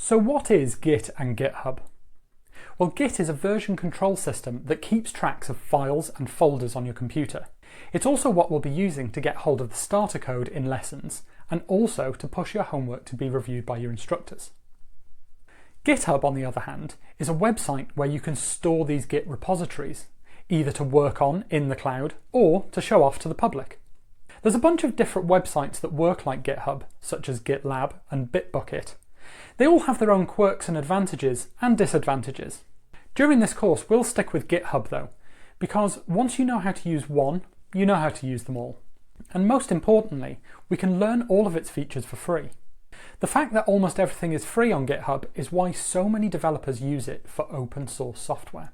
So what is Git and GitHub? Well, Git is a version control system that keeps tracks of files and folders on your computer. It's also what we'll be using to get hold of the starter code in lessons, and also to push your homework to be reviewed by your instructors. GitHub, on the other hand, is a website where you can store these Git repositories, either to work on in the cloud or to show off to the public. There's a bunch of different websites that work like GitHub, such as GitLab and Bitbucket. They all have their own quirks and advantages and disadvantages. During this course, we'll stick with GitHub though, because once you know how to use one, you know how to use them all. And most importantly, we can learn all of its features for free. The fact that almost everything is free on GitHub is why so many developers use it for open source software.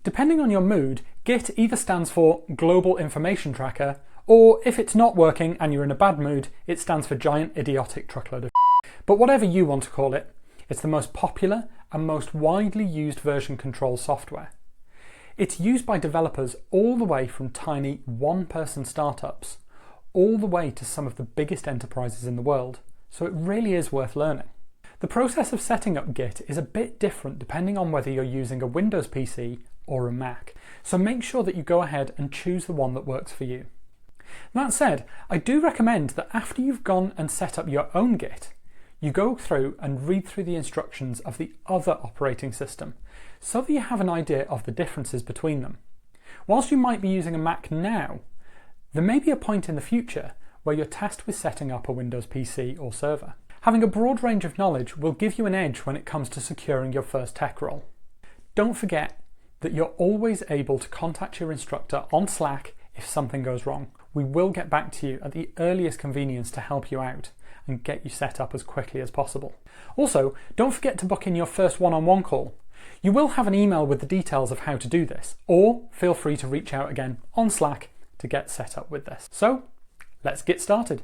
Depending on your mood, Git either stands for Global Information Tracker, or if it's not working and you're in a bad mood, it stands for Giant Idiotic Truckload of But whatever you want to call it, it's the most popular and most widely used version control software. It's used by developers all the way from tiny one-person startups, all the way to some of the biggest enterprises in the world, so it really is worth learning. The process of setting up Git is a bit different depending on whether you're using a Windows PC or a Mac, so make sure that you go ahead and choose the one that works for you. That said, I do recommend that after you've gone and set up your own Git, you go through and read through the instructions of the other operating system, so that you have an idea of the differences between them. Whilst you might be using a Mac now, there may be a point in the future where you're tasked with setting up a Windows PC or server. Having a broad range of knowledge will give you an edge when it comes to securing your first tech role. Don't forget that you're always able to contact your instructor on Slack if something goes wrong. We will get back to you at the earliest convenience to help you out and get you set up as quickly as possible. Also, don't forget to book in your first one-on-one call. You will have an email with the details of how to do this, or feel free to reach out again on Slack to get set up with this. So, let's get started.